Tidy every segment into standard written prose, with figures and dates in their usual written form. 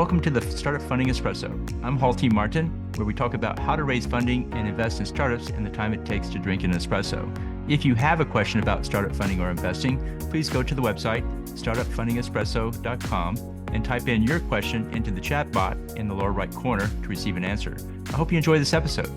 Welcome to the Startup Funding Espresso. I'm Hall T. Martin, where we talk about how to raise funding and invest in startups and the time it takes to drink an espresso. If you have a question about startup funding or investing, please go to the website, startupfundingespresso.com, and type in your question into the chat bot in the lower right corner to receive an answer. I hope you enjoy this episode.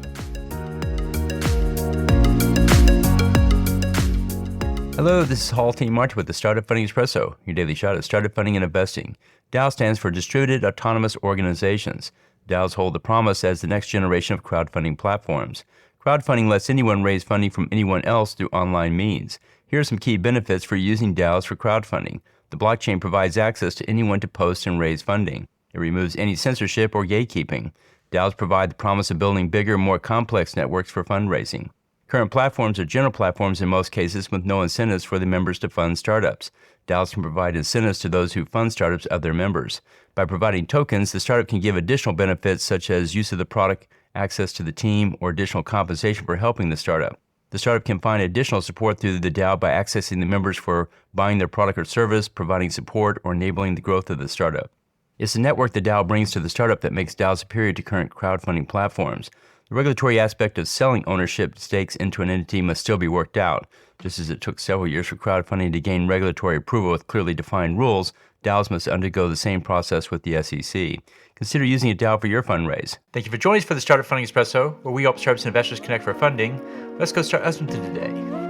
Hello, this is Hall T. Martin with the Startup Funding Espresso, your daily shot at startup funding and investing. DAO stands for Distributed Autonomous Organizations. DAOs hold the promise as the next generation of crowdfunding platforms. Crowdfunding lets anyone raise funding from anyone else through online means. Here are some key benefits for using DAOs for crowdfunding. The blockchain provides access to anyone to post and raise funding. It removes any censorship or gatekeeping. DAOs provide the promise of building bigger, more complex networks for fundraising. Current platforms are general platforms in most cases with no incentives for the members to fund startups. DAOs can provide incentives to those who fund startups of their members. By providing tokens, the startup can give additional benefits such as use of the product, access to the team, or additional compensation for helping the startup. The startup can find additional support through the DAO by accessing the members for buying their product or service, providing support, or enabling the growth of the startup. It's the network the DAO brings to the startup that makes DAO superior to current crowdfunding platforms. The regulatory aspect of selling ownership stakes into an entity must still be worked out. Just as it took several years for crowdfunding to gain regulatory approval with clearly defined rules, DAOs must undergo the same process with the SEC. Consider using a DAO for your fundraise. Thank you for joining us for the Startup Funding Espresso, where we help startups and investors connect for funding. Let's go start listening to today.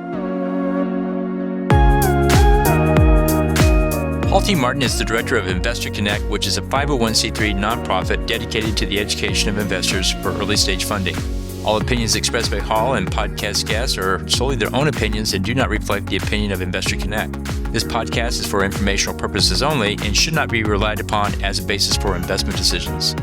Hall T. Martin is the director of Investor Connect, which is a 501c3 nonprofit dedicated to the education of investors for early-stage funding. All opinions expressed by Hall and podcast guests are solely their own opinions and do not reflect the opinion of Investor Connect. This podcast is for informational purposes only and should not be relied upon as a basis for investment decisions.